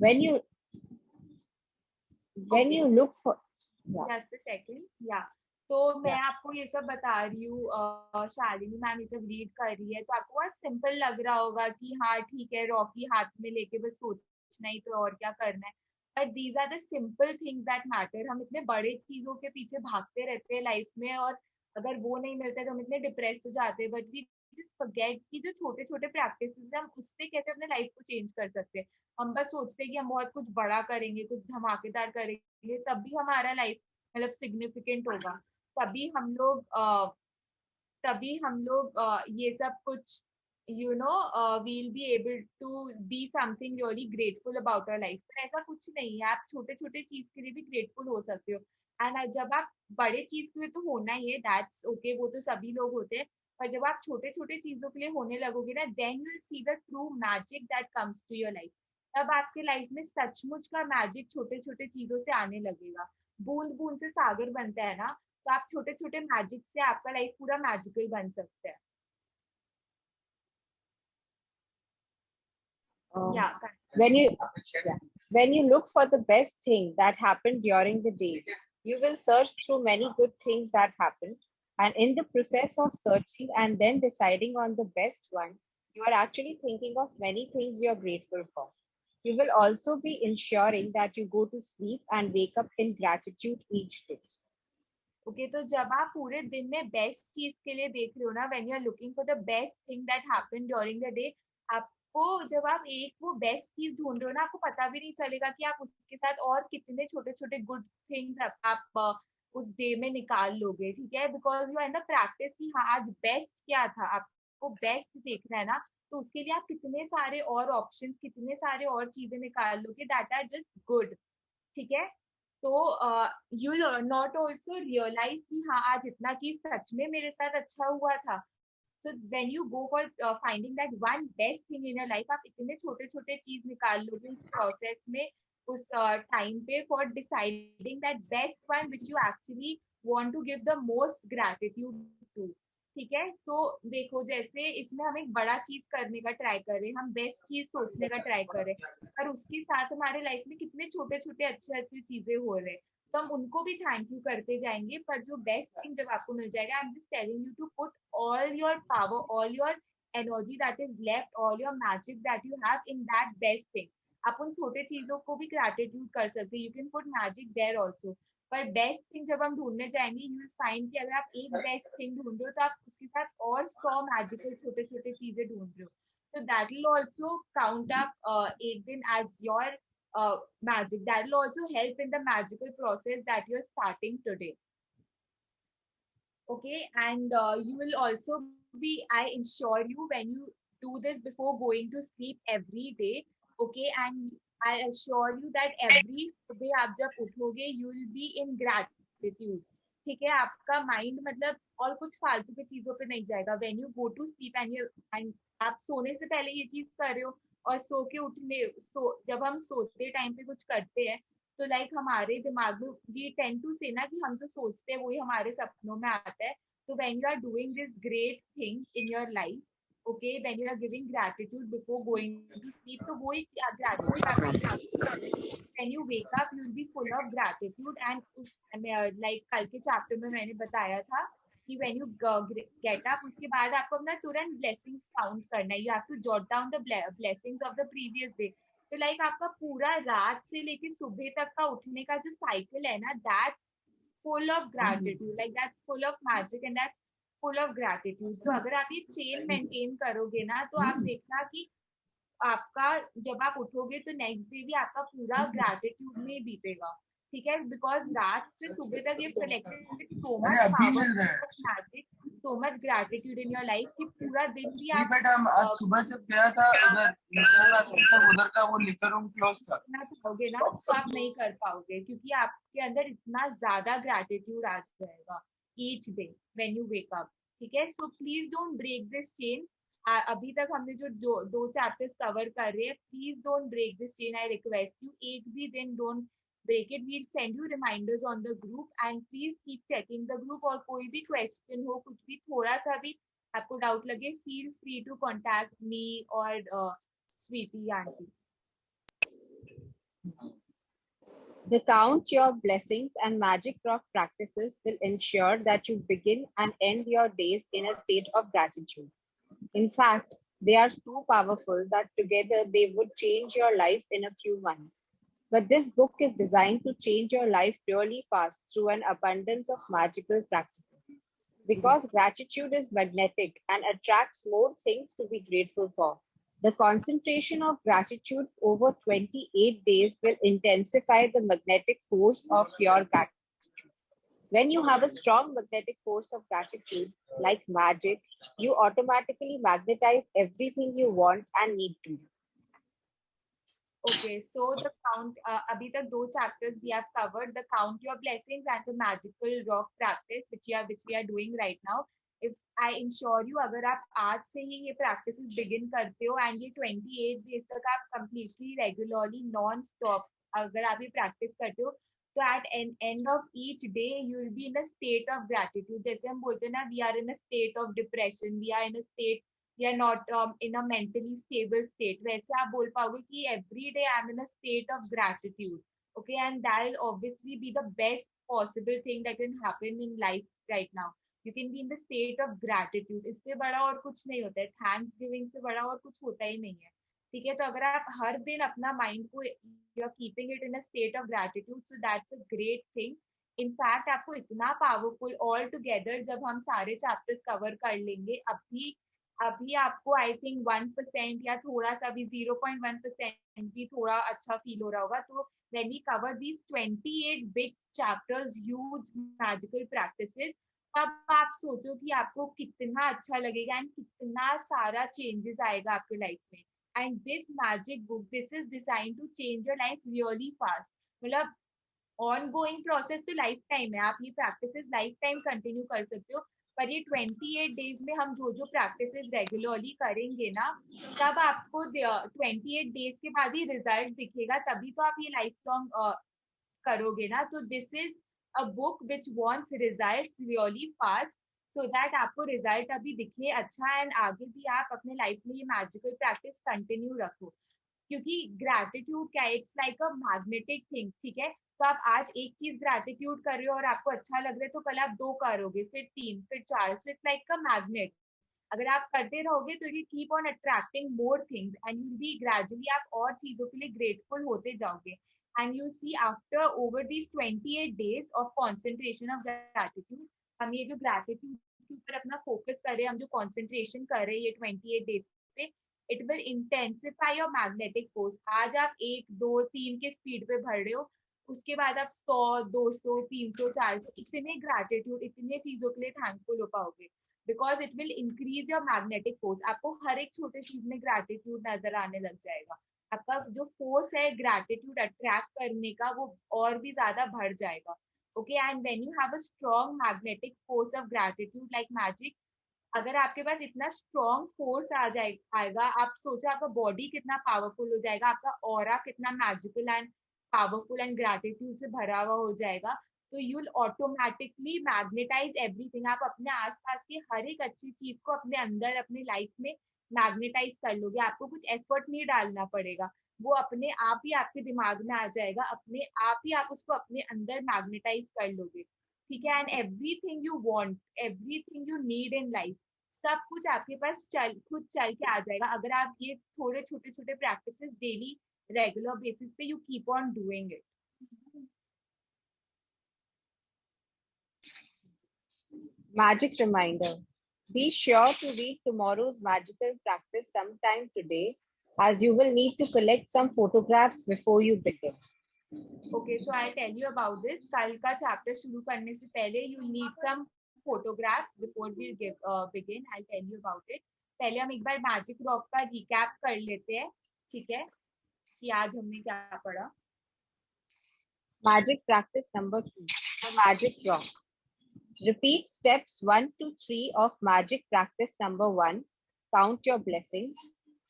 when you look for just a second, yeah. तो मैं आपको ये सब बता रही हूँ, शालिनी मैम ये सब रीड कर रही है, तो आपको बहुत सिंपल लग रहा होगा कि हाँ ठीक है, रॉकी हाथ में लेके बस सोचना ही तो और क्या करना है, but these are the simple things that matter. हम इतने बड़े चीजों के पीछे भागते रहते हैं लाइफ में, और अगर वो नहीं मिलता तो हम इतने डिप्रेस हो जाते हैं, बट वी जस्ट फॉरगेट कि जो छोटे छोटे प्रैक्टिस है हम उससे कैसे अपने लाइफ को चेंज कर सकते हैं. हम बस सोचते हैं कि हम बहुत कुछ बड़ा करेंगे, कुछ धमाकेदार करेंगे, तब भी हमारा लाइफ मतलब सिग्निफिकेंट होगा. तभी हम लोग ये सब कुछ we'll be able to be something really grateful about our life. पर ऐसा कुछ नहीं है, आप छोटे छोटे चीज के लिए भी ग्रेटफुल हो सकते हो. एंड जब आप बड़े चीज के लिए तो होना ही है, दैट्स ओके, वो तो सभी लोग होते हैं, पर जब आप छोटे छोटे चीजों के लिए होने लगोगे ना, then you will see the true magic that comes to your life. तब आपके लाइफ में सचमुच का मैजिक छोटे छोटे चीजों से आने लगेगा. बूंद बूंद से सागर बनता है ना, तो आप छोटे छोटे मैजिक से आपका लाइफ पूरा मैजिकल बन सकता है. yeah, when you look for the best thing that happened during the day, you will search through many good things that happened, and in the process of searching and then deciding on the best one, you are actually thinking of many things you are grateful for. You will also be ensuring that you go to sleep and wake up in gratitude each day. Okay, तो जब आप पूरे दिन में best चीज के लिए देख रहे हो ना, when you are looking for the best thing that happened during the day, आपको जब आप एक वो बेस्ट चीज ढूंढ रहे हो ना, आपको पता भी नहीं चलेगा कि आप उसके साथ और कितने छोटे छोटे गुड थिंग्स आप उस डे में निकाल लोगे. ठीक है, because you are in the practice कि हाँ आज बेस्ट क्या था, आपको बेस्ट देखना है ना, तो उसके लिए आप कितने सारे और ऑप्शंस, कितने सारे और चीजें निकाल लोगे दैट आर जस्ट गुड. ठीक है, तो यू नॉट ऑल्सो रियलाइज कि हाँ आज इतना चीज सच में मेरे साथ अच्छा हुआ था. So when you go for finding that one best thing in your life, आप इतने छोटे छोटे चीज निकाल लोगे उस प्रोसेस में, उस टाइम पे, for deciding that best one which you actually want to give the most gratitude to. ठीक है, तो देखो जैसे इसमें हम एक बड़ा चीज करने का ट्राई कर रहे हैं, हम बेस्ट चीज सोचने का ट्राई कर रहे हैं, पर उसके साथ हमारे लाइफ में कितने छोटे छोटे अच्छे अच्छे चीजें हो रहे हैं, तो हम उनको भी थैंक यू करते जाएंगे. पर जो बेस्ट थिंग जब आपको मिल जाएगा, I am just telling you to put all your power, all your energy that is left, all your magic that you have in that best thing. आप उन छोटे चीजों को भी ग्रैटिट्यूड कर सकते हैं, you can put magic there also. पर बेस्ट थिंग जब हम ढूंढने जाएंगे, यू विल फाइंड कि अगर आप एक बेस्ट थिंग ढूंढ रहे हो, तो आप उसके साथ और 100 मैजिकल छोटे छोटे चीजें ढूंढ रहे हो. So that will also count up एक दिन as your magic. That will also help in the magical process that you're starting today. Okay, and you will also be, I ensure you, when you do this before going to sleep every day. Okay, and I assure you that every day आप जब उठोगे, you will be in gratitude. ठीक है, आपका mind मतलब और कुछ फालतू की चीजों पे नहीं जाएगा. When you go to sleep and आप सोने से पहले ये चीज कर रहे हो, और सो के जब हम सोते टाइम पे कुछ करते हैं, तो लाइक हमारे दिमाग में वी टेंड टू से ना कि हम जो सोचते हैं वही हमारे सपनों में आता है. तो when you are doing this great thing in your life, okay, when you are giving gratitude before going to sleep, तो वो एक ग्रैटिट्यूड आपका, when you wake up you will be full of gratitude. And like कल के chapter में मैंने बताया था कि व्हेन यू गेट अप, उसके बाद आपको अपना तुरंत ब्लेसिंग्स काउंट करना है. You have to jot down the blessings of the previous day. तो लाइक आपका पूरा रात से लेके सुबह तक का उठने का जो साइकिल है ना, that's full of gratitude, like that's full of magic and that's full of gratitude. तो अगर आप ये चेन मेंटेन करोगे ना, तो आप देखना कि आपका जब आप उठोगे तो नेक्स्ट डे भी आपका पूरा ग्रैटिट्यूड में बीतेगा. ठीक है, बिकॉज रात से सुबह तक ये collected so much power, magic, so much gratitude in your life कि पूरा दिन भी आप, बट हम आज सुबह जब गया था उधर उधर का वो लिकर रूम क्लोज था, करना चाहोगे ना, तो आप नहीं कर पाओगे, क्योंकि आपके अंदर इतना ज्यादा ग्रैटिट्यूड आ जाएगा each day when you wake up. ठीक है, so please don't break this chain. अभी तक हमने जो दो चैप्टर्स कवर कर रहे हैं, please don't break this chain, I request you. एक भी दिन don't break it. We'll send you reminders on the group, and please keep checking the group. और कोई भी question हो, कुछ भी थोड़ा सा भी आपको डाउट लगे, feel free to contact me or Sweetie aunty. The Count Your Blessings and Magic Rock practices will ensure that you begin and end your days in a state of gratitude. In fact, they are so powerful that together they would change your life in a few months. But this book is designed to change your life really fast through an abundance of magical practices. Because gratitude is magnetic and attracts more things to be grateful for. The concentration of gratitude over 28 days will intensify the magnetic force of your gratitude. When you have a strong magnetic force of gratitude, like magic, you automatically magnetize everything you want and need to. Okay, so the count, abhi tak 2 chapters we have covered, the Count Your Blessings and the Magical Rock practice, which we are doing right now. If I ensure you, अगर आप आज से ही ये practices begin करते हो and ये 28 days तक आप completely regularly non-stop अगर आप ये practice करते हो, तो at end of each day you will be in a state of gratitude. जैसे हम बोलते हैं ना, we are in a state of depression, we are in a state, we are not in a mentally stable state. वैसे आप बोल पाओगे कि every day I'm in a state of gratitude. Okay, and that will obviously be the best possible thing that can happen in life right now. You can be in the state of gratitude. इससे बड़ा और कुछ नहीं होता है. Thanksgiving से बड़ा और कुछ होता ही नहीं है. ठीक है, तो अगर आप हर दिन अपना माइंड को you are keeping it in a state of gratitude, so that's a great thing. In fact, आपको इतना powerful all together जब हम सारे chapters cover कर लेंगे, अभी आपको आई थिंक 1% या थोड़ा सा भी 0.1% भी थोड़ा अच्छा फील हो रहा होगा. तो when we cover these 28 big chapters, huge magical practices, तब आप सोचो कि आपको कितना अच्छा लगेगा एंड कितना सारा चेंजेस आएगा आपके लाइफ में. And this magic book, this is design to change your life really fast. मतलब ऑन गोइंग प्रोसेस तो लाइफ टाइम है, आप ये प्रैक्टिसेस लाइफ टाइम कंटिन्यू कर सकते हो. पर ये 28 डेज में हम जो प्रैक्टिसेस रेगुलरली करेंगे ना, तब आपको 28 डेज के बाद ही रिजल्ट दिखेगा, तभी तो आप ये लाइफ लॉन्ग करोगे ना. तो this is a book which wants results really fast, so that आपको रिजल्ट अभी दिखे अच्छा एंड आगे भी आप अपने लाइफ में ये मैजिकल प्रैक्टिस कंटिन्यू रखो. क्योंकि ग्रैटिट्यूड क्या है, it's like a magnetic thing. ठीक है, तो आप आज एक चीज ग्रैटिट्यूड कर रहे हो और आपको अच्छा लग रहा है, तो कल आप 2 करोगे, फिर 3, फिर 4. So it's like a magnet. अगर आप करते रहोगे तो you keep on attracting more things and you be gradually आप और चीजों के लिए ग्रेटफुल होते जाओगे. And you see after over these 28 days of concentration of gratitude, हम ये जो ग्रैटिट्यूड के ऊपर अपना फोकस कर रहे हैं, हम जो कॉन्सेंट्रेशन कर रहे हैं ये 28 डेज पे, it will intensify your magnetic force. आज आप 1, 2, 3 के स्पीड पे भर रहे हो, उसके बाद आप 100, 200, 300, 400 इतने ग्रैटिट्यूड, इतने चीजों के लिए थैंकफुल हो पाओगे. Because it will increase your magnetic force. आपको हर एक छोटे चीज में ग्रैटिट्यूड नजर आने लग जाएगा. आपका जो फोर्स है ग्रैटिट्यूड अट्रैक्ट करने का, वो और भी ज्यादा बढ़ जाएगा. Okay, and when you have a strong magnetic force of gratitude like magic, अगर आपके पास इतना स्ट्रॉन्ग फोर्स आएगा, आप सोचो आपका बॉडी कितना पावरफुल हो जाएगा, आपका ऑरा कितना magical and powerful and gratitude से भरा हुआ हो जाएगा. तो you will automatically magnetise everything. आप अपने आसपास की हर एक अच्छी चीज को अपने अंदर अपने लाइफ में मैग्नेटाइज कर लोगे. आपको कुछ एफर्ट नहीं डालना पड़ेगा, वो अपने आप ही आपके दिमाग में आ जाएगा, अपने आप ही आप उसको अपने अंदर मैग्नेटाइज कर लोगे. ठीक है, and everything you want, everything you need in life, सब कुछ आपके पास खुद चल के आ जाएगा. अगर आप ये थोड़े छोटे छोटे प्रैक्टिसेस डेली रेगुलर बेसिस पे you keep on doing it. Magic reminder. Be sure to read tomorrow's magical practice sometime today, as you will need to collect some photographs before you begin. Okay, so I'll tell you about this. कल का chapter शुरू करने से पहले you need some photographs before we begin. I'll tell you about it. पहले हम एक बार magic rock का रिकैप कर लेते हैं. ठीक है, कि आज हमने क्या पढ़ा. Magic practice number 2, the magic rock. Repeat steps 1 to 3 of magic practice number 1. Count your blessings.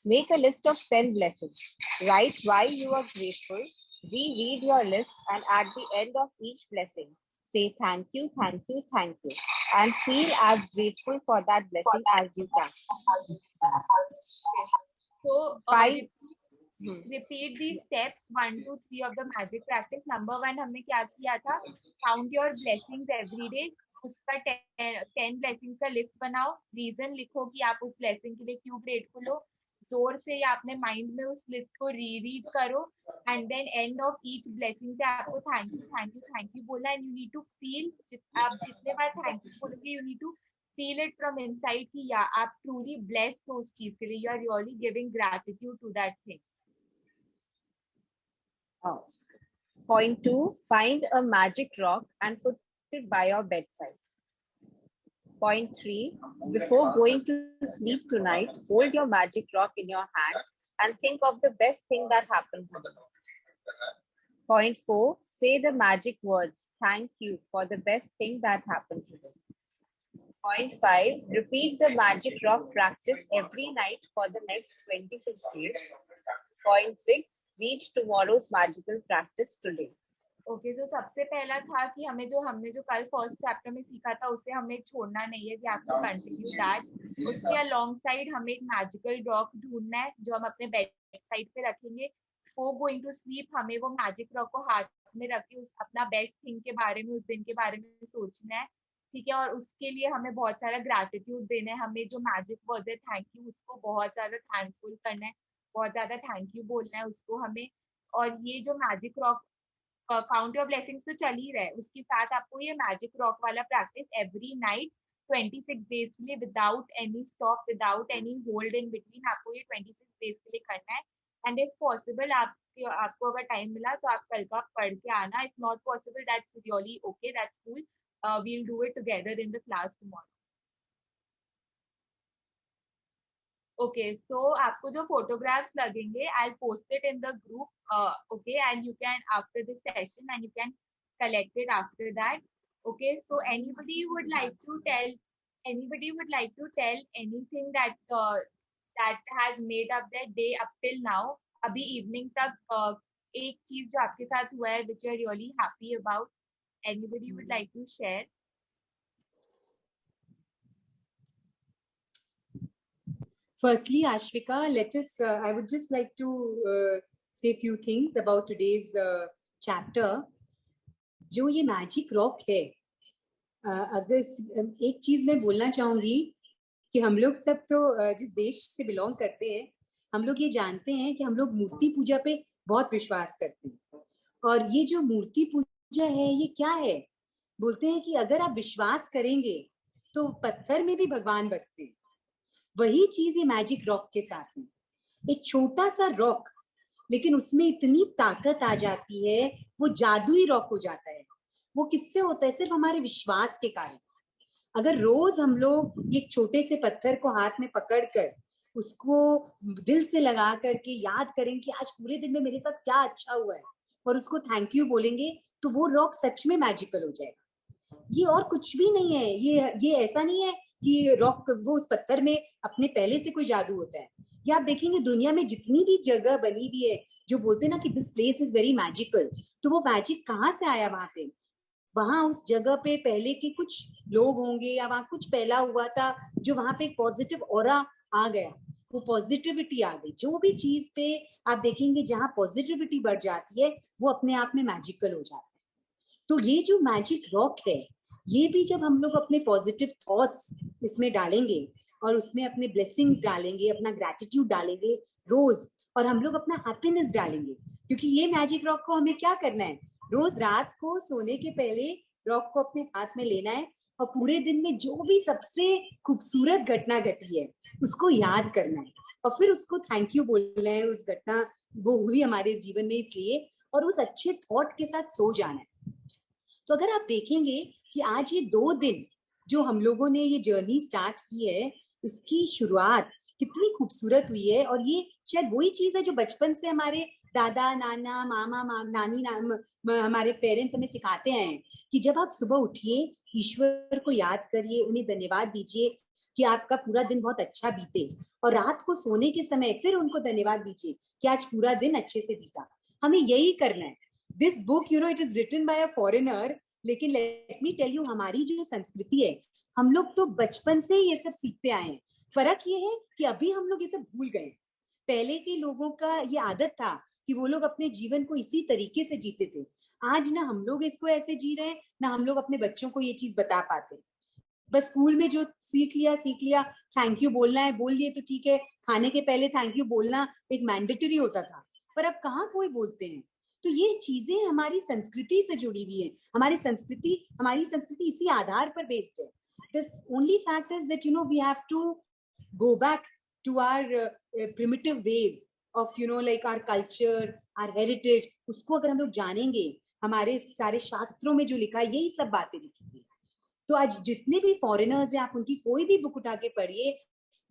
Make a list of 10 blessings. Write why you are grateful. Reread your list, and at the end of each blessing, say thank you, thank you, thank you, and feel as grateful for that blessing as you can. So, 5. Repeat these steps 1 to 3 of the magic practice. Number 1 हमने क्या किया था? Count your blessings every day. उसका 10 blessings का list बनाओ. Reason लिखो कि आप उस blessing के लिए क्यों grateful हो. जोर से या अपने माइंड में उस लिस्ट को रीड करो and then end of each blessing पे आपको थैंक यू बोलना and you need to feel. आप जितने बार थैंक यू बोलोगे you need to feel it from inside कि या आप truly blessed हो उस चीज के लिए. You are really giving gratitude to that thing. Point 2, find a magic rock and put it by your bedside. Point 3, before going to sleep tonight, hold your magic rock in your hand and think of the best thing that happened to you. Point 4, say the magic words, thank you for the best thing that happened to you. Point 5, repeat the magic rock practice every night for the next 26 days. Point 6, read tomorrow's magical practice today. Okay तो सबसे पहला था कि हमने जो कल first chapter में सीखा था उसे हमें छोड़ना नहीं है. We have to continue that. उसके अलोंग साइड हमें एक मैजिकल रॉक ढूंढना है जो हम अपने बेड साइड पे रखेंगे. बिफोर गोइंग टू स्लीप हमें वो मैजिक रॉक को हाथ में रख के अपना बेस्ट थिंग के बारे में, उस दिन के बारे में सोचना है. ठीक है. और उसके लिए हमें बहुत सारा ग्रैटिट्यूड देना है. हमें जो मैजिक वर्ड है थैंक यू, उसको बहुत ज्यादा थैंकफुल करना है, बहुत ज्यादा थैंक यू बोलना है उसको हमें. और ये जो magic rock count your blessings तो चल ही रहा है, उसके साथ आपको ये मैजिक रॉक वाला प्रैक्टिस एवरी नाइट 26 डेज के लिए without any stop, without any hold in between आपको ये 26 डेज के लिए करना है. एंड इफ पॉसिबल आपको अगर टाइम मिला तो आप कल का पढ़ के आना. If not possible that's really okay, that's cool. We'll do it together in the class tomorrow. Okay, so आपको जो photographs लगेंगे, I'll post it in the group. Okay, and you can after this session, and you can collect it after that. Okay, so anybody would like to tell anything that has made up their day up till now? अभी evening तक एक चीज जो आपके साथ हुआ है which you're really happy about. Anybody would like to share? Firstly, Ashvika, I would just like to say a few things about today's chapter. जो ये मैजिक रॉक है, अगर एक चीज मैं बोलना चाहूंगी कि हम लोग सब तो जिस देश से बिलोंग करते हैं, हम लोग ये जानते हैं कि हम लोग मूर्ति पूजा पे बहुत विश्वास करते हैं. और ये जो मूर्ति पूजा है ये क्या है? बोलते हैं कि अगर आप विश्वास करेंगे तो पत्थर में भी भगवान बसते हैं. वही चीज ये मैजिक रॉक के साथ है. एक छोटा सा रॉक, लेकिन उसमें इतनी ताकत आ जाती है, वो जादुई रॉक हो जाता है. वो किससे होता है? सिर्फ हमारे विश्वास के कारण. अगर रोज हम लोग एक छोटे से पत्थर को हाथ में पकड़कर उसको दिल से लगा करके याद करें कि आज पूरे दिन में मेरे साथ क्या अच्छा हुआ है और उसको थैंक यू बोलेंगे, तो वो रॉक सच में मैजिकल हो जाएगा. ये और कुछ भी नहीं है. ये ऐसा नहीं है कि रॉक वो उस पत्थर में अपने पहले से कोई जादू होता है. ये आप देखेंगे दुनिया में जितनी भी जगह बनी हुई है जो बोलते हैं ना कि this place is very magical, तो वो मैजिक कहाँ से आया? वहां पे, वहां उस जगह पे पहले के कुछ लोग होंगे या वहां कुछ पहला हुआ था जो वहां पे एक पॉजिटिव ऑरा आ गया, वो पॉजिटिविटी आ गई. जो भी चीज पे आप देखेंगे जहां पॉजिटिविटी बढ़ जाती है वो अपने आप में मैजिकल हो जाता है. तो ये जो मैजिक रॉक है, ये भी जब हम लोग अपने पॉजिटिव थॉट्स इसमें डालेंगे और उसमें अपने ब्लेसिंग्स डालेंगे, अपना ग्रैटिट्यूड डालेंगे रोज, और हम लोग अपना हैप्पीनेस डालेंगे, क्योंकि ये मैजिक रॉक को हमें क्या करना है? रोज रात को सोने के पहले रॉक को अपने हाथ में लेना है और पूरे दिन में जो भी सबसे खूबसूरत घटना घटी है उसको याद करना है और फिर उसको थैंक यू बोलना है. उस घटना वो हुई हमारे जीवन में इसलिए, और उस अच्छे थॉट के साथ सो जाना है. तो अगर आप देखेंगे कि आज ये 2 दिन जो हम लोगों ने ये जर्नी स्टार्ट की है, इसकी शुरुआत कितनी खूबसूरत हुई है. और ये शायद वही चीज है जो बचपन से हमारे दादा नाना मामा नानी हमारे पेरेंट्स हमें सिखाते हैं कि जब आप सुबह उठिए, ईश्वर को याद करिए, उन्हें धन्यवाद दीजिए कि आपका पूरा दिन बहुत अच्छा बीते, और रात को सोने के समय फिर उनको धन्यवाद दीजिए कि आज पूरा दिन अच्छे से बीता. हमें यही करना है. This book it is written by a foreigner, लेकिन लेट मी टेल यू, हमारी जो संस्कृति है, हम लोग तो बचपन से ये सब सीखते आए हैं. फर्क ये है कि अभी हम लोग ये सब भूल गए. पहले के लोगों का ये आदत था कि वो लोग अपने जीवन को इसी तरीके से जीते थे। आज ना हम लोग इसको ऐसे जी रहे हैं, ना हम लोग अपने बच्चों को ये चीज बता पाते। बस स्कूल में जो सीख लिया, थैंक यू बोलना है बोल लिए तो ठीक है, खाने के पहले थैंक यू बोलना एक मैंडेटरी होता था, पर अब कहाँ कोई बोलते हैं। तो ये चीजें हमारी संस्कृति से जुड़ी हुई है, हमारी संस्कृति इसी आधार पर बेस्ड है। The only fact is that we have to go back to our primitive ways of like our culture, our heritage. उसको अगर हम लोग जानेंगे, हमारे सारे शास्त्रों में जो लिखा है यही सब बातें लिखी हुई है। तो आज जितने भी फॉरेनर्स हैं, आप उनकी कोई भी बुक उठा के पढ़िए,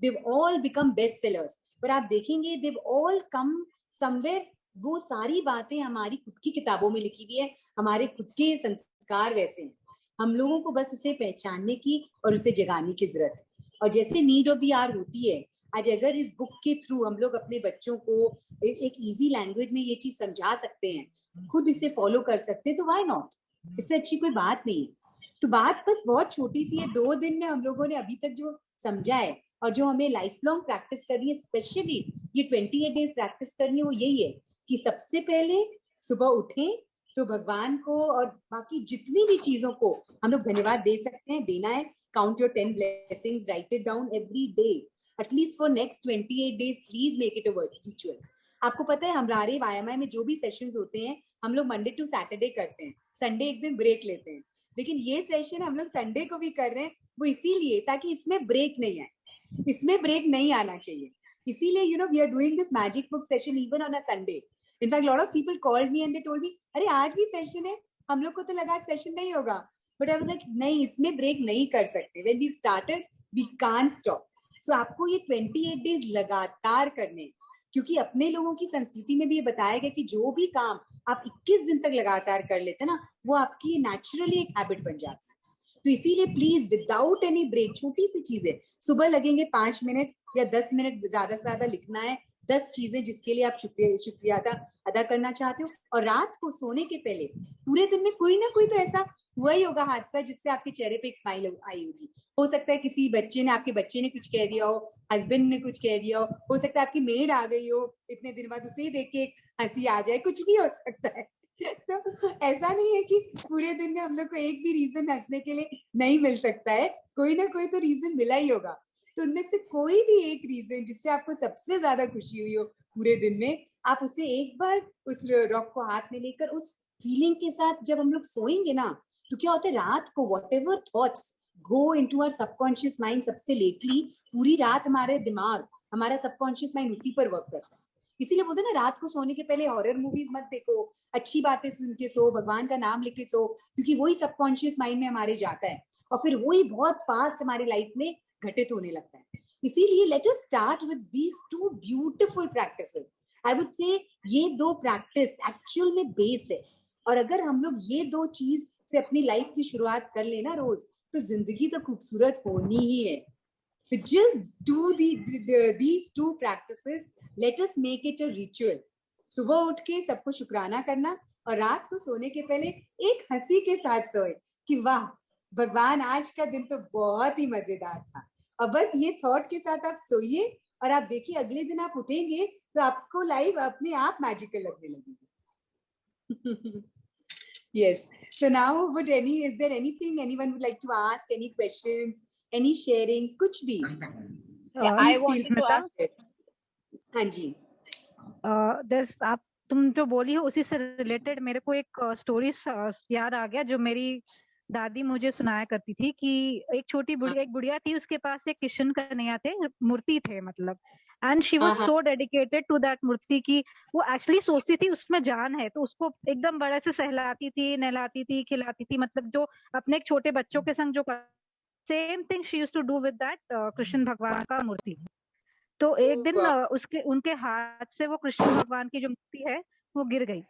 they've all become best sellers, पर आप देखेंगे they've all come somewhere, वो सारी बातें हमारी खुद की किताबों में लिखी हुई है, हमारे खुद के संस्कार वैसे हैं, हम लोगों को बस उसे पहचानने की और उसे जगाने की जरूरत है। और जैसे नीड ऑफ द आवर होती है, आज अगर इस बुक के थ्रू हम लोग अपने बच्चों को एक इजी लैंग्वेज में ये चीज समझा सकते हैं, खुद इसे फॉलो कर सकते हैं, तो व्हाई नॉट, इससे अच्छी कोई बात नहीं है। तो बात बस बहुत छोटी सी है, 2 दिन में हम लोगों ने अभी तक जो समझा है और जो हमें लाइफ लॉन्ग प्रैक्टिस करनी है, स्पेशली ये 28 डेज प्रैक्टिस करनी है, वो यही है कि सबसे पहले सुबह उठें तो भगवान को और बाकी जितनी भी चीजों को हम लोग धन्यवाद दे सकते हैं, देना है। Count your 10 blessings, right it down every day, at least for next 28 days, please make it a ritual. आपको पता है हमारे वायामाय में जो भी सेशंस होते हैं, हम लोग मंडे टू सैटरडे करते हैं, संडे एक दिन ब्रेक लेते हैं, लेकिन ये सेशन हम लोग संडे को भी कर रहे हैं, वो इसीलिए ताकि इसमें ब्रेक नहीं आए, इसमें ब्रेक नहीं आना चाहिए। इसीलिए we are doing this magic book session even on a Sunday. In fact, a lot of people called me and they told me, अरे आज भी सेशन है, हम लोग को तो लगा सेशन नहीं होगा, but I was like, नहीं, इसमें ब्रेक नहीं कर सकते। When we started, we can't stop. So आपको ये 28 days लगातार करने, क्योंकि अपने लोगों की संस्कृति में भी ये बताया गया कि जो भी काम आप 21 दिन तक लगातार कर लेते ना, वो आपकी नेचुरली एक हैबिट बन जाती है। तो इसीलिए प्लीज विदाउट एनी ब्रेक, छोटी सी चीज है, सुबह लगेंगे 5 मिनट या 10 मिनट ज्यादा से ज्यादा लिखना है, 10 चीजें जिसके लिए आप शुक्रिया अदा करना चाहते हो, और रात को सोने के पहले पूरे दिन में कोई ना कोई तो ऐसा हुआ ही होगा हादसा जिससे आपके चेहरे पे एक स्माइल आई होगी। हो सकता है किसी आपके बच्चे ने कुछ कह दिया हो, हस्बैंड ने कुछ कह दिया हो सकता है आपकी मेड आ गई हो इतने दिन बाद, उसे देख के एक हंसी आ जाए, कुछ भी हो सकता है। तो ऐसा नहीं है कि पूरे दिन में हम लोग को एक भी रीजन हंसने के लिए नहीं मिल सकता है, कोई ना कोई तो रीजन मिला ही होगा। तो उनमें से कोई भी एक रीजन जिससे आपको सबसे ज्यादा खुशी हुई हो पूरे दिन में, आप उसे एक बार उस रॉक को हाथ में लेकर उस फीलिंग के साथ जब हम लोग सोएंगे ना, तो क्या होता है, रात को whatever thoughts go into our subconscious mind, सबसे लेटली पूरी रात हमारे दिमाग, हमारा सबकॉन्शियस माइंड उसी पर वर्क करता है। इसीलिए बोलते हैं ना, रात को सोने के पहले हॉरर मूवीज मत देखो, अच्छी बातें सुन के सो, भगवान का नाम लिख के सो, क्योंकि वही सबकॉन्शियस माइंड में हमारे जाता है और फिर वही बहुत फास्ट हमारी लाइफ में घटित होने लगता है। इसीलिए let us start with these 2 beautiful practices. I would say ये 2 प्रैक्टिस एक्चुअल में बेस है, और अगर हम लोग ये 2 चीज से अपनी लाइफ की शुरुआत कर लेना रोज, तो जिंदगी तो खूबसूरत होनी ही है। तो just do these 2 practices, let us make it a ritual। सुबह उठ के सबको शुक्राना करना, और रात को सोने के पहले एक हंसी के साथ सोए कि वाह भगवान, आज का दिन तो बहुत ही मजेदार था। और बस ये थॉट के साथ आप सोइए, और आप देखिए अगले दिन आप उठेंगे तो आपको लाइफ अपने आप मैजिकल लगने लगेगी। Yes. So now, is there anything anyone would like to ask? Any questions? Any sharings? कुछ भी? I wanted to ask. हाँ जी। तुम जो बोली हो उसी से रिलेटेड मेरे को एक स्टोरी याद आ गया, जो मेरी दादी मुझे सुनाया करती थी कि एक बुढ़िया थी, उसके पास एक कृष्ण कन्हैया थे, मूर्ति थे मतलब, and she was so dedicated to that मूर्ति की वो एक्चुअली सोचती थी उसमें जान है, तो उसको एकदम बड़े से सहलाती थी, नहलाती थी, खिलाती थी, मतलब जो अपने एक छोटे बच्चों के संग जो same thing she used to do with that Krishna भगवान का मूर्ति। तो एक दिन उनके हाथ से वो कृष्ण भगवान की जो मूर्ति है वो गिर गई।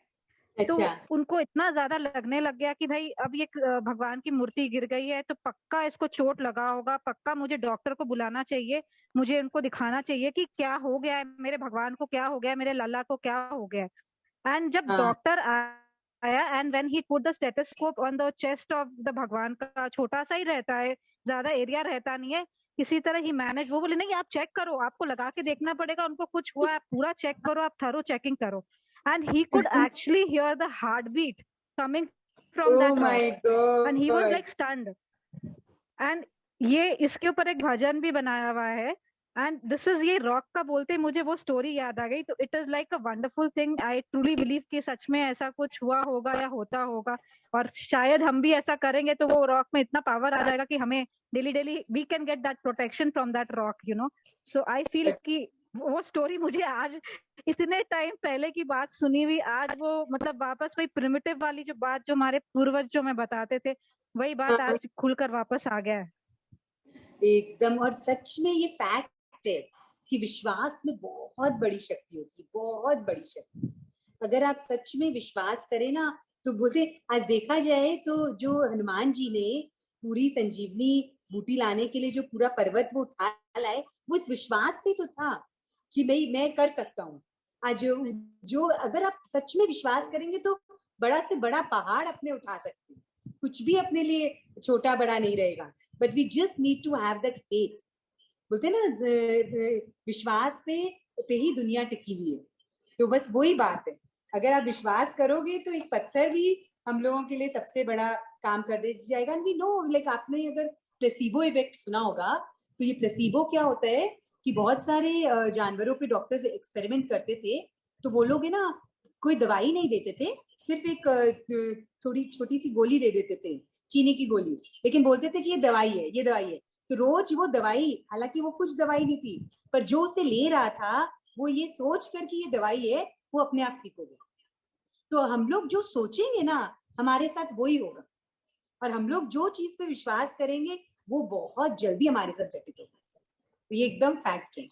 तो उनको इतना ज्यादा लगने लग गया कि भाई अब ये भगवान की मूर्ति गिर गई है तो पक्का इसको चोट लगा होगा, पक्का मुझे डॉक्टर को बुलाना चाहिए, मुझे उनको दिखाना चाहिए कि क्या हो गया है, मेरे भगवान को क्या हो गया, मेरे लल्ला को क्या हो गया। एंड जब डॉक्टर आया and when he put the stethoscope on the chest of the भगवान का, छोटा सा ही रहता है, ज्यादा एरिया रहता नहीं है, किसी तरह ही मैनेज। वो बोले नहीं आप चेक करो, आपको लगा के देखना पड़ेगा, उनको कुछ हुआ आप पूरा चेक करो, आप थरो चेकिंग करो। And he could actually hear the heart beat coming from that rock and he was like stunned. And ये इसके ऊपर एक भजन भी बनाया हुआ है एंड दिस इज, ये रॉक का बोलते मुझे वो स्टोरी याद आ गई। तो it is like a wonderful thing. I truly believe कि सच में ऐसा कुछ हुआ होगा या होता होगा, और शायद हम भी ऐसा करेंगे तो वो रॉक में इतना पावर आ जाएगा कि हमें daily daily we can get that protection from that rock, you know. So I feel कि वो स्टोरी मुझे आज, इतने टाइम पहले की बात सुनी हुई, आज वो मतलब वापस वही प्रिमिटिव वाली जो बात जो हमारे पूर्वज जो हमें बताते थे, वही बात आज खुलकर वापस आ गया है एकदम। और सच में ये फैक्ट है कि विश्वास में बहुत बड़ी शक्ति होती है, बहुत बड़ी शक्ति। अगर आप सच में विश्वास करें ना, तो बोलते आज देखा जाए तो जो हनुमान जी ने पूरी संजीवनी बूटी लाने के लिए जो पूरा पर्वत वो उठा लाए, वो इस विश्वास से तो था कि मैं कर सकता हूँ। आज जो अगर आप सच में विश्वास करेंगे तो बड़ा से बड़ा पहाड़ अपने उठा सकते हैं, कुछ भी अपने लिए छोटा बड़ा नहीं रहेगा। But we just need to have that faith. बोलते ना विश्वास पे ही दुनिया टिकी हुई है। तो बस वही बात है, अगर आप विश्वास करोगे तो एक पत्थर भी हम लोगों के लिए सबसे बड़ा काम कर दे जाएगा। वी नो, लाइक आपने अगर प्लेसिबो इफेक्ट सुना होगा, तो ये प्लेसिबो क्या होता है कि बहुत सारे जानवरों पे डॉक्टर्स एक्सपेरिमेंट करते थे, तो वो लोग है ना कोई दवाई नहीं देते थे, सिर्फ एक थोड़ी छोटी सी गोली दे देते थे, चीनी की गोली, लेकिन बोलते थे कि ये दवाई है, ये दवाई है। तो रोज वो दवाई, हालांकि वो कुछ दवाई नहीं थी, पर जो उसे ले रहा था वो ये सोच कर कि ये दवाई है, वो अपने आप ठीक हो गया। तो हम लोग जो सोचेंगे ना, हमारे साथ वही होगा, और हम लोग जो चीज पे विश्वास करेंगे वो बहुत जल्दी हमारे साथ घटित होगा। ये एकदम फैक्ट है।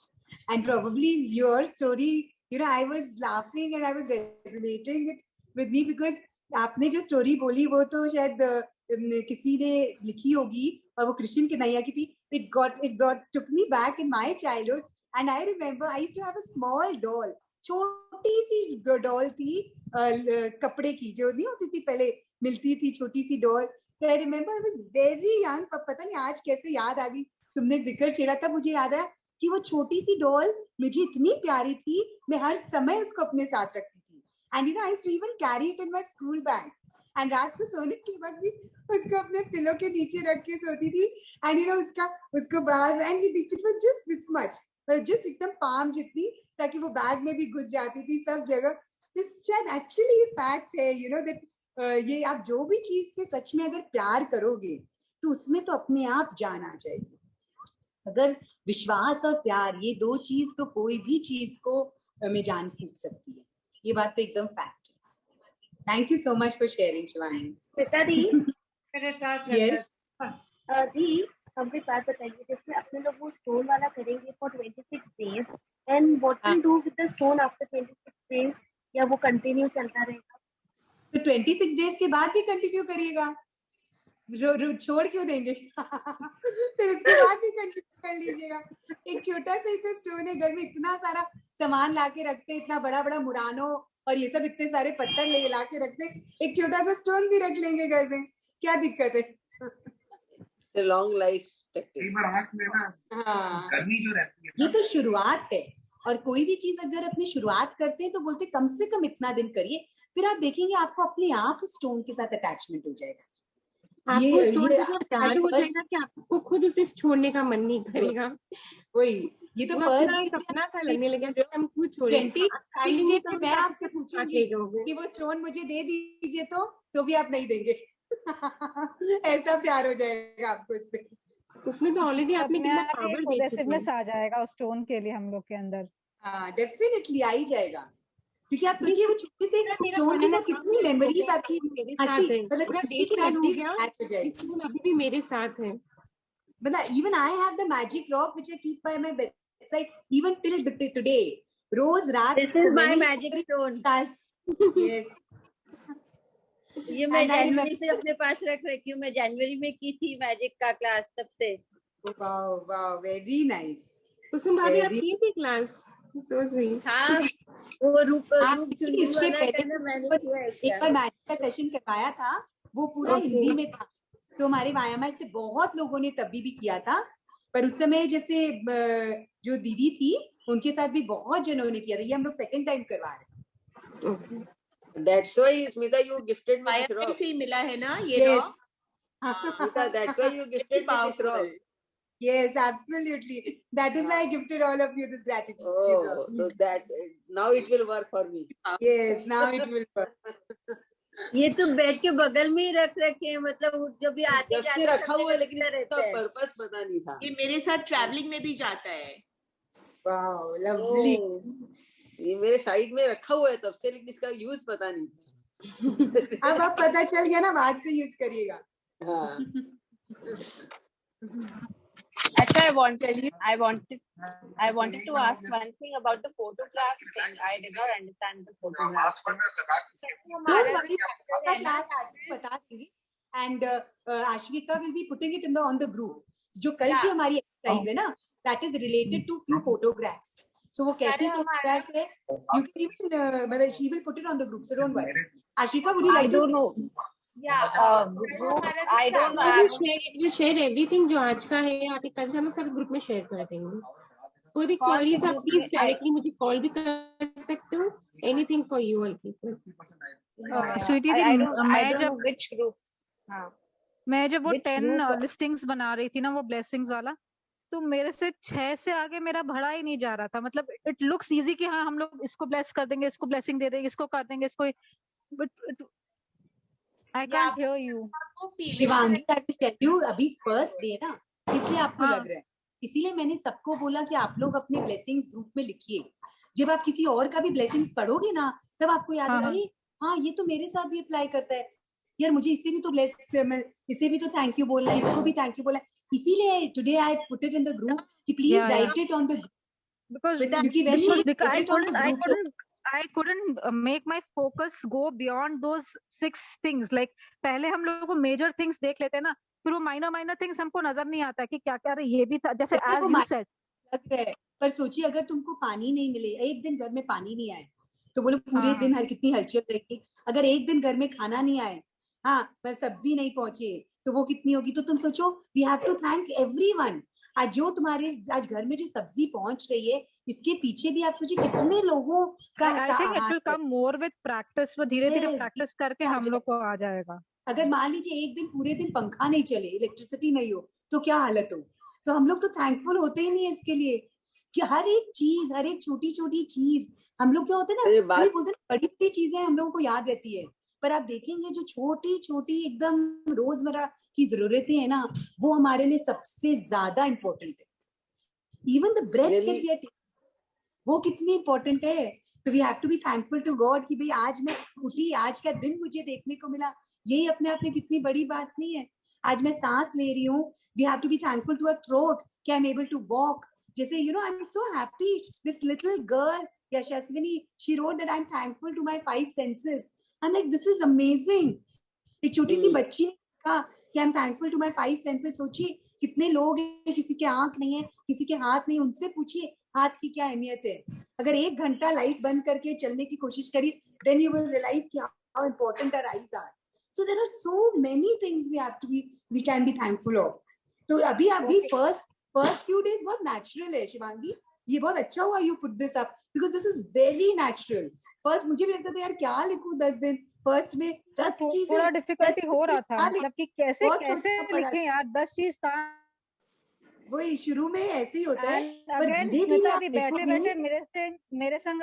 And probably your story, you know, I was laughing and I was resonating it with me, because आपने जो स्टोरी बोली वो तो शायद किसी ने लिखी होगी, और वो कृष्ण कन्हैया की थी। it took me back in my childhood, and I remember I used to have a small doll, छोटी सी डॉल थी कपड़े की, जो नहीं होती थी पहले मिलती थी, छोटी C double. I remember I was very young, पता नहीं आज कैसे याद आ गई, तुमने जिक्र छेड़ा था, मुझे याद आया कि वो छोटी सी डॉल मुझे इतनी प्यारी थी, मैं हर समय उसको अपने साथ रखती थी। And you know, I used to even carry it in my school bag. And रात को सोने के बाद भी उसको अपने पिलो के नीचे रख के सोती थी। And you know, उसको बाहर, and it was just this much, just एकदम पाम जितनी, ताकि वो बैग में भी घुस जाती थी सब जगह। This शायद actually फैक्ट है, you know, that ये आप जो भी चीज से सच में अगर प्यार करोगे तो उसमें तो अपने आप जान आ जाएगी। अगर विश्वास और प्यार, ये दो चीज तो कोई भी चीज को में जान फूंक सकती है। ये बात तो एकदम फैक्ट है। Thank you so much for sharing Shivani. Shweta दी मेरे साथ दी हमको बात बताइए, जिसमें अपने लोग वो स्टोन वाला करेंगे for 26 days, and what will do with the stone after 26 days, या वो कंटिन्यू चलता रहेगा? तो 26 डेज के बाद भी कंटिन्यू करिएगा, छोड़ क्यों देंगे? फिर उसके बाद भी कंटिन्यू कर लीजिएगा। एक छोटा सा ही तो स्टोन है, घर में इतना सारा सामान लाके रखते, इतना बड़ा बड़ा मुरानो और ये सब इतने सारे पत्थर ले ला के रखते, एक छोटा सा स्टोन भी रख लेंगे घर में, क्या दिक्कत है? Long life practice. हाँ, गर्मी जो रहती है, ये तो शुरुआत है, और कोई भी चीज अगर अपनी शुरुआत करते हैं तो बोलते कम से कम इतना दिन करिए, फिर आप देखेंगे आपको अपने आप स्टोन के साथ अटैचमेंट हो जाएगा। आपको स्टोन के साथ प्यार हो जाएगा कि आपको खुद उसे छोड़ने का मन नहीं करेगा। वही, ये तो फर्स्ट सपना सा लगने लगा कि हम खुद छोड़ेंगे। मैं आपसे पूछूंगी कि वो स्टोन मुझे दे दीजिए, तो भी आप नहीं देंगे। ऐसा प्यार हो जाएगा आपको इससे। उसमें तो ऑलरेडी आपने कितना पावर पॉजिटिवनेस आ जाएगा उस स्टोन के लिए हम लोग के अंदर। हाँ, डेफिनेटली आ ही जाएगा, क्योंकि आप सोचिए वो छोटे से स्टोन के साथ कितनी मेमोरीज आपकी अभी भी मेरे साथ है। मतलब even I have the magic rock which I keep by my bedside even till today. रोज रात This is my magic stone. Yes. ये मैं जनवरी से अपने पास रख रखी हूँ। मैं जनवरी में की थी मैजिक का क्लास, तब से। Wow wow, very nice. Kusum भाभी आप की थी क्लास? सोच रही। हाँ, वो रूप इसके पहले मैंने एक बार मैजिक का सेशन करवाया था, वो पूरा हिंदी में था, तो हमारे वायामा से बहुत लोगों ने तभी भी किया था। पर उस समय जैसे जो दीदी थी उनके साथ भी बहुत जनों ने किया था, ये हम लोग सेकंड टाइम करवा रहे हैं। That's why Smita you gifted me this Fire rock. से ही मिला है ना ये Yes. rock? Smita, that's why you gifted me this rock. Yes, absolutely. That is why I gifted all of you this gratitude. Oh, so that's now it will work for me. Yes, now it will work. ये तो bed के बगल में ही रख रखे हैं, मतलब जब भी आते जब से रखा हुआ है, लेकिन इसका पर्पस पता नहीं था। ये मेरे साथ ट्रैवलिंग में भी जाता है। Wow, lovely. ये मेरे साइड में रखा हुआ है तब से, लेकिन इसका यूज पता नहीं था। अब आप पता चल गया ना, बाद से यूज करिएगा। हाँ। Actually, I wanted to ask one thing about the photograph thing. I did not understand the photograph. Don't worry, class बता देंगे, and Ashvika will be putting it on the group. जो कल की हमारी exercise है ना, that is related to few photographs. So वो कैसी photographs है? You can even, but she will put it on the group. So don't worry. Ashvika, would you like to? I don't know. Yeah. I don't know. It will share everything जो आज का है, या कल से हम लोग सब ग्रुप में शेयर कर देंगे। कोई भी क्वेरीज आप प्लीज डायरेक्टली मुझे कॉल भी कर सकते हो। Anything for you all people. Sweety ji, मैं जब वो 10 लिस्टिंग्स बना रही थी ना, वो ब्लेसिंग्स वाला, तो मेरे से 6 से आगे मेरा बढ़ा ही नहीं जा रहा था। मतलब इट लुक्स इजी कि हाँ हम लोग इसको ब्लेस कर देंगे, इसको ब्लेसिंग दे देंगे, इसको कर देंगे, इसको, but I can't hear you. Shivangi, I will tell you, अभी फर्स्ट डे ना, इसलिए आपको लग रहा है, इसीलिए मैंने सबको बोला कि आप लोग अपने ब्लेसिंग्स ग्रुप में लिखिए। जब आप किसी और का भी ब्लेसिंग्स पढ़ोगे ना, तब आपको याद है, अरे हाँ ये तो मेरे साथ भी अप्लाई करता है यार, मुझे इससे भी तो ब्लेस, इसे भी तो थैंक यू बोलना है, इसको भी थैंक यू बोलना है। इसीलिए today I put it in the group कि please write it on the group, because I couldn't make my focus go beyond those 6 things. Like पहले हम लोगों को major things देख लेते हैं ना, फिर वो minor things हमको नजर नहीं आता कि क्या क्या, ये भी था, जैसे as you said. लग रहा है, पर सोचिए अगर तुमको पानी नहीं मिले, एक दिन घर में पानी नहीं आए, तो बोलो पूरे दिन कितनी हलचल रहेगी। अगर एक दिन घर में खाना नहीं आए, हाँ पर सब्जी नहीं पहुंचे, तो वो कितनी होगी। तो तुम सोचो, we have to thank everyone. आज जो तुम्हारे आज घर में जो सब्जी पहुंच रही है, इसके पीछे भी आप सोचिए कितने लोगों का I think it will come more with practice. वो धीरे-धीरे प्रैक्टिस करके हम लोग को आ जाएगा। अगर मान लीजिए एक दिन पूरे दिन पंखा नहीं चले, इलेक्ट्रिसिटी नहीं हो, तो क्या हालत हो। तो हम लोग तो थैंकफुल होते ही नहीं है इसके लिए कि हर एक चीज, हर एक छोटी छोटी चीज, हम लोग क्या होते हैं ना, कोई बोलते हैं बड़ी बड़ी चीजें हम लोगों को याद रहती है, पर आप देखेंगे जो छोटी छोटी एकदम रोजमर्रा की जरूरतें हैं ना, वो हमारे लिए सबसे ज्यादा इम्पोर्टेंट है। Even the breath that we are taking, वो कितनी इम्पोर्टेंट है। तो we have to be thankful to God कि भाई आज मैं उठी, आज का दिन मुझे देखने को मिला, यही अपने आप में कितनी बड़ी बात नहीं है। आज मैं सांस ले रही हूँ, we have to be thankful to our throat कि I am able to walk. जैसे you know, I am so happy, this little girl Yashaswini, she wrote that I am thankful to my 5 senses. I am like this is amazing. एक छोटी सी बच्ची ने कहा कि I am thankful to my 5 senses. सोचिए कितने लोग हैं, किसी के आंख नहीं है, किसी के हाथ नहीं, उनसे पूछिए हाथ की क्या अहमियत है। अगर 1 घंटा लाइट बंद करके चलने की कोशिश करी, देन यू विल रियलाइज कि how important our eyes are. So there are so many things we can be thankful of. तो अभी फर्स्ट फ्यू डेज बहुत नेचुरल है शिवांगी, ये बहुत अच्छा हुआ you put this up, because this is very natural. First मुझे भी लगता था यार क्या लिखूं 10 दिन, फर्स्ट में 10 चीजें, थोड़ा डिफिकल्टी हो रहा था, मतलब कि कैसे लिखें यार 10 चीज का। वही शुरू में ऐसे ही होता है, पर धीरे-धीरे आप बैठे मेरे संग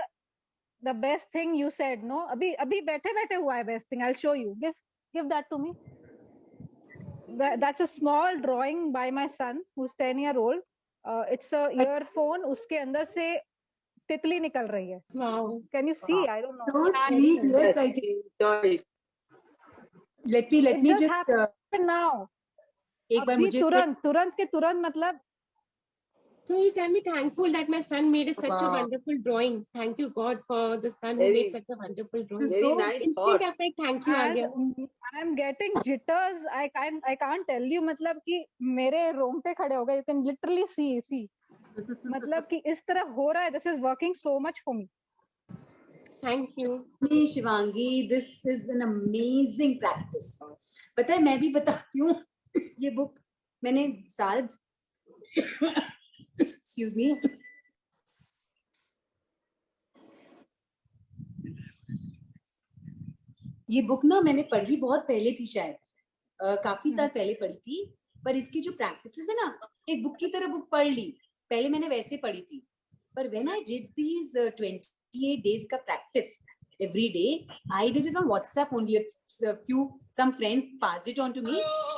the best thing you said, no, अभी बैठे हुआ है best thing. I'll show you. Give that to me. That's a small drawing by my son who's 10-year-old. It's a earphone, उसके अंदर से तितली निकल रही है। Wow. Can you see? I don't know. So sweet. Yes, I think. Let me just now. एक बार मुझे तुरंत मतलब। So you can be thankful that my son made such a wonderful drawing. Thank you God for the son who made such a wonderful drawing. Very nice thought. Thank you आ गया। I'm getting jitters. I can't tell you, मतलब कि मेरे रोंगटे खड़े हो गए। You can literally see. मतलब कि इस तरह हो रहा है। This is working so much for me. Thank you. Shivangi, this is an amazing practice. पता है मैं भी बताती हूँ, ये बुक मैंने Excuse me. ये बुक ना मैंने पढ़ी बहुत पहले थी, शायद काफी साल पहले पढ़ी थी, पर इसकी जो प्रैक्टिसेस है ना, एक बुक की तरह बुक पढ़ ली, पहले मैंने वैसे पढ़ी थी, पर when I did these 28 days का practice every day, I did it on WhatsApp only. Some friend passed it on to me.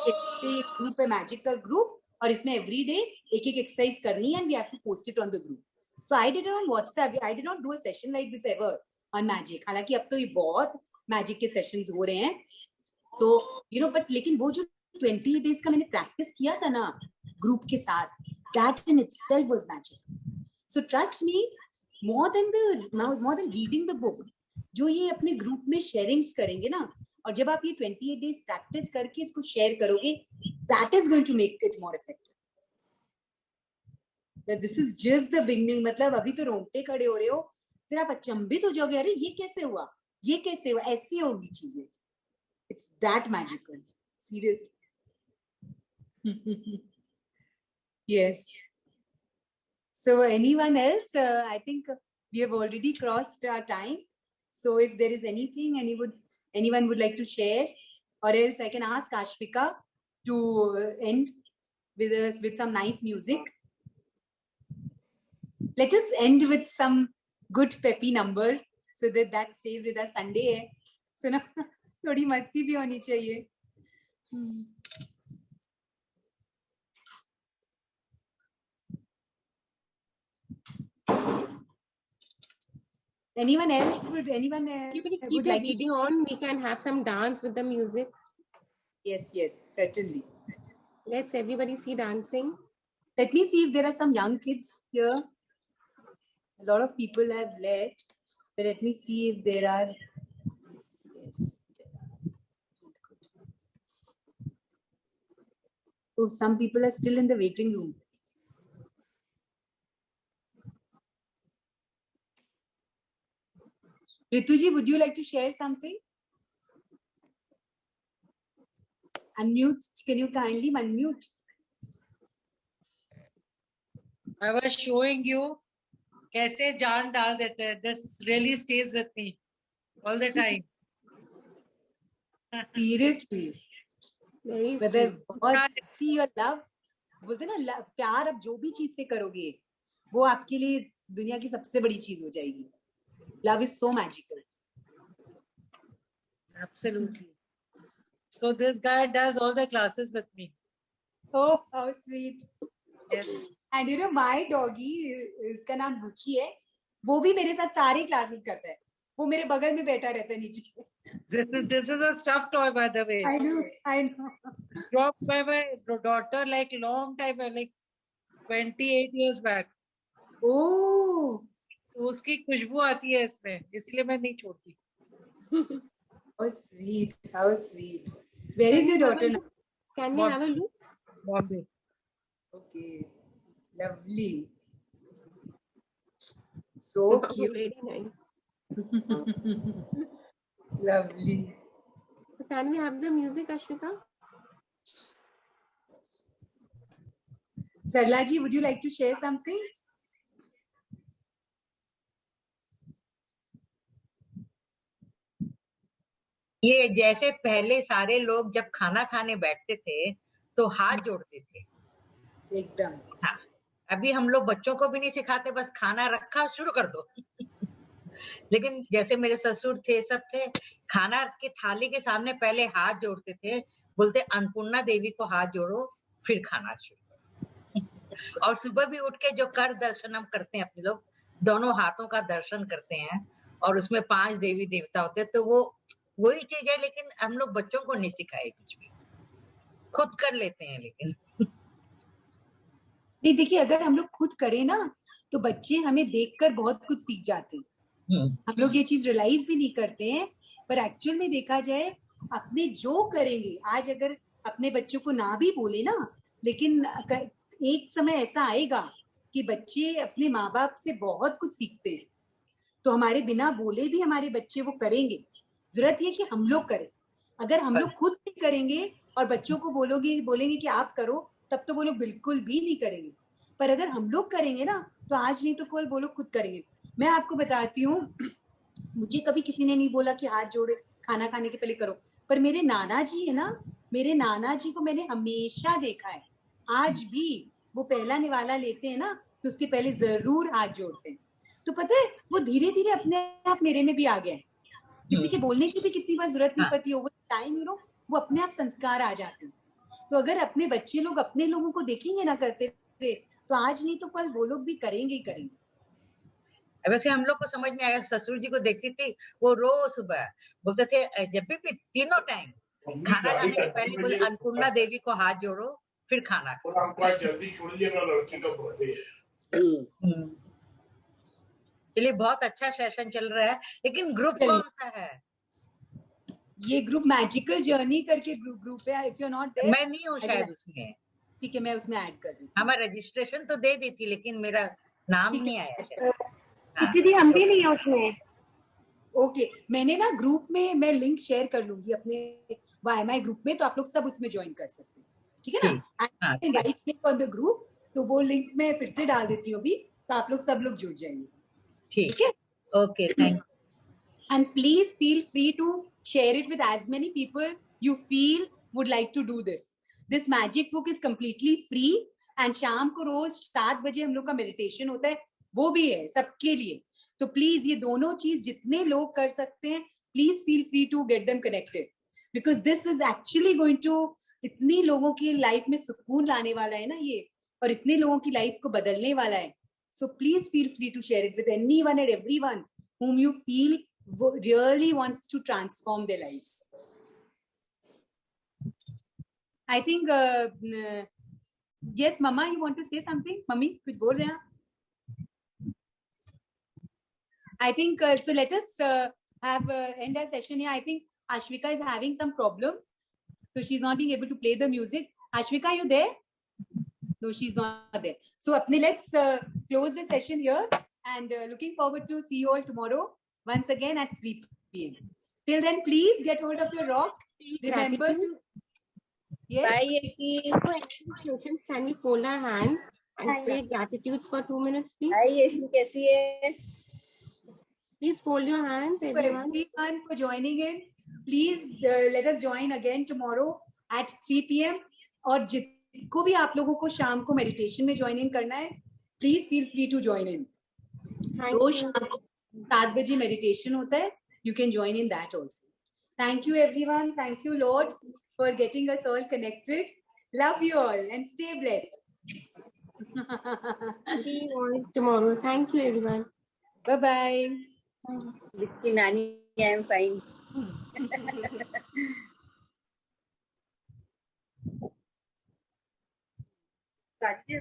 एक ग्रुप है, मैजिक का ग्रुप, और इसमें every day एक एक्सरसाइज करनी है and we have to post it on the group. So I did it on WhatsApp. I did not do a session like this ever on magic. हालांकि अब तो ये बहुत मैजिक के सेशंस हो रहे हैं, तो बट लेकिन वो जो 28 days का मैंने प्रैक्टिस किया था ना ग्रुप के साथ, that in itself was magic. So trust me, more than reading the book, जो ये अपने ग्रुप में शेयरिंग्स करेंगे ना, और जब आप ये 28 days प्रैक्टिस करके इसको शेयर करोगे, that is going to make it more effective. This is just the beginning. मतलब अभी तो रोंगटे खड़े हो रहे हो, फिर आप अचंभित हो जाओगे, अरे ये कैसे हुआ, ये कैसे हुआ, ऐसी होगी चीजें. It's that magical. Seriously. Yes. So anyone else? I think we have already crossed our time. So if there is anything anyone would like to share, or else I can ask Ashvika to end with us with some nice music. Let us end with some good peppy number so that stays with us. Sunday है, so ना थोड़ी मस्ती भी होनी चाहिए. Anyone else would You can keep the like video on. We can have some dance with the music. Yes, certainly. Let's everybody see dancing. Let me see if there are some young kids here. A lot of people have left, but let me see if there are. Yes. Good. Oh, some people are still in the waiting room. Rituji, would you like to share something? Unmute. Can you kindly unmute? I was showing you कैसे जान डाल देते हैं. This really stays with me all the time. Seriously. Very see your love. बोलते ना love, प्यार अब जो भी चीज से करोगे वो आपके लिए दुनिया की सबसे बड़ी चीज हो जाएगी. Love is so magical. Absolutely. So this guy does all the classes with me. Oh, how sweet. Yes. And my doggy, इसका नाम बुची है, वो भी मेरे साथ सारे क्लासेस करता है. वो मेरे बगल में बैठा रहता है नीचे. This is a stuffed toy, by the way. I know. Dropped by my daughter like long time, like 28 years back. Oh. उसकी खुशबू आती है इसमें, इसलिए मैं नहीं छोड़ती. How sweet, how sweet. Where is your daughter now? Can we have a look? Bombay. Okay, lovely. So cute. Very nice. Lovely. So can we have the music, Ashvika? Sarlaji, would you like to share something? ये जैसे पहले सारे लोग जब खाना खाने बैठते थे तो हाथ जोड़ते थे एकदम. हाँ, अभी हम लोग बच्चों को भी नहीं सिखाते, बस खाना रखा शुरू कर दो. लेकिन जैसे मेरे ससुर थे, सब थे, खाना के थाली के सामने पहले हाथ जोड़ते थे, बोलते अन्नपूर्णा देवी को हाथ जोड़ो फिर खाना शुरू करो. और सुबह भी उठ के जो कर दर्शन हम करते हैं, अपने लोग दोनों हाथों का दर्शन करते हैं और उसमें 5 देवी देवता होते हैं, तो वो वही चीज है. लेकिन हम लोग बच्चों को नहीं सिखाए, कुछ भी खुद कर लेते हैं. लेकिन नहीं, देखिए, अगर हम लोग खुद करें ना तो बच्चे हमें देखकर बहुत कुछ सीख जाते हैं. हम लोग ये चीज रियलाइज भी नहीं करते हैं, पर एक्चुअल में देखा जाए अपने जो करेंगे, आज अगर अपने बच्चों को ना भी बोले ना, लेकिन एक समय ऐसा आएगा कि बच्चे अपने माँ बाप से बहुत कुछ सीखते हैं. तो हमारे बिना बोले भी हमारे बच्चे वो करेंगे. जरूरत ये कि हम लोग करें. अगर हम लोग खुद नहीं करेंगे और बच्चों को बोलेंगे कि आप करो, तब तो वो लोग बिल्कुल भी नहीं करेंगे. पर अगर हम लोग करेंगे ना तो आज नहीं तो कल वो लोग खुद करेंगे। मैं आपको बताती हूँ, मुझे कभी किसी ने नहीं बोला कि हाथ जोड़े खाना खाने के पहले करो, पर मेरे नाना जी है ना, मेरे नाना जी को मैंने हमेशा देखा है, आज भी वो पहला निवाला लेते हैं ना तो उसके पहले जरूर हाथ जोड़ते हैं। तो पता है वो धीरे धीरे अपने आप मेरे में भी आ गया है, किसी के बोलने की भी कितनी बार जरूरत नहीं पड़ती, ओवर टाइम यू नो वो अपने आप संस्कार आ जाते हैं। तो अगर अपने बच्चे लोग अपने लोगों को देखेंगे ना करते हुए तो आज नहीं तो कल वो लोग भी करेंगे ही करेंगे। वैसे हम लोग को समझ में आया, ससुर जी को देखती थी वो रोज सुबह बोलते थे, जब भी तीनों टाइम खाना खाने के पहले बोले अन्नपूर्णा देवी को हाथ जोड़ो फिर खाना खाओ। जल्दी छोड़िएगा, लड़की का बर्थडे है। चलिए बहुत अच्छा सेशन चल रहा है, लेकिन ग्रुप कौन सा है? ये ग्रुप मैजिकल जर्नी करके ग्रुप है। If you are not there, मैं नहीं हूँ शायद उसमें। ठीक है, मैं उसमें ऐड कर दूँ। हाँ, मैं रजिस्ट्रेशन तो दे दी थी लेकिन मेरा नाम नहीं आया शायद। दीदी हम भी नहीं है उसमें। ओके, मैंने ना ग्रुप में मैं लिंक शेयर कर लूंगी अपने YMI ग्रुप में, तो आप लोग सब उसमें ज्वाइन कर सकते हैं, ठीक है ना? Invite click on the group, तो वो लिंक मैं फिर से डाल देती हूँ अभी, तो आप लोग सब लोग जुड़ जाएंगे, ठीक है? Okay, thanks. And please feel free to share it with as many people you feel would like to do this. This magic book is completely free and शाम को रोज 7 बजे हम लोग का मेडिटेशन होता है, वो भी है सबके लिए। तो प्लीज ये दोनों चीज जितने लोग कर सकते हैं, please feel free to get them connected, because this is actually going to इतनी लोगों की लाइफ में सुकून लाने वाला है ना ये, और इतने लोगों की लाइफ को बदलने वाला है। So please feel free to share it with anyone and everyone whom you feel really wants to transform their lives. I think yes, Mama, you want to say something? Mummy, कुछ बोल रहे हैं? I think so. Let us have end our session here. I think Ashvika is having some problem, so she's not being able to play the music. Ashvika, are you there? No, she's not there. So, let's close the session here, and looking forward to see you all tomorrow once again at 3 p.m. Till then, please get hold of your rock. Remember to. Yes. Bye, Yeshi. Can we fold our hands and say gratitudes for 2 minutes, please? Hi, Yeshi. कैसी है? Please fold your hands, everyone. Everyone for joining in. Please let us join again tomorrow at 3 p.m. और जिनको भी आप लोगों को शाम को मेडिटेशन में ज्वाइन इन करना है, please feel free to join in. रोज शाम को 7 बजे मेडिटेशन होता है, you can join in that also. Thank you everyone. Thank you Lord for getting us all connected. Love you all and stay blessed. See you all tomorrow. Thank you everyone. Bye bye. Vicky Nani, I am fine. Satya,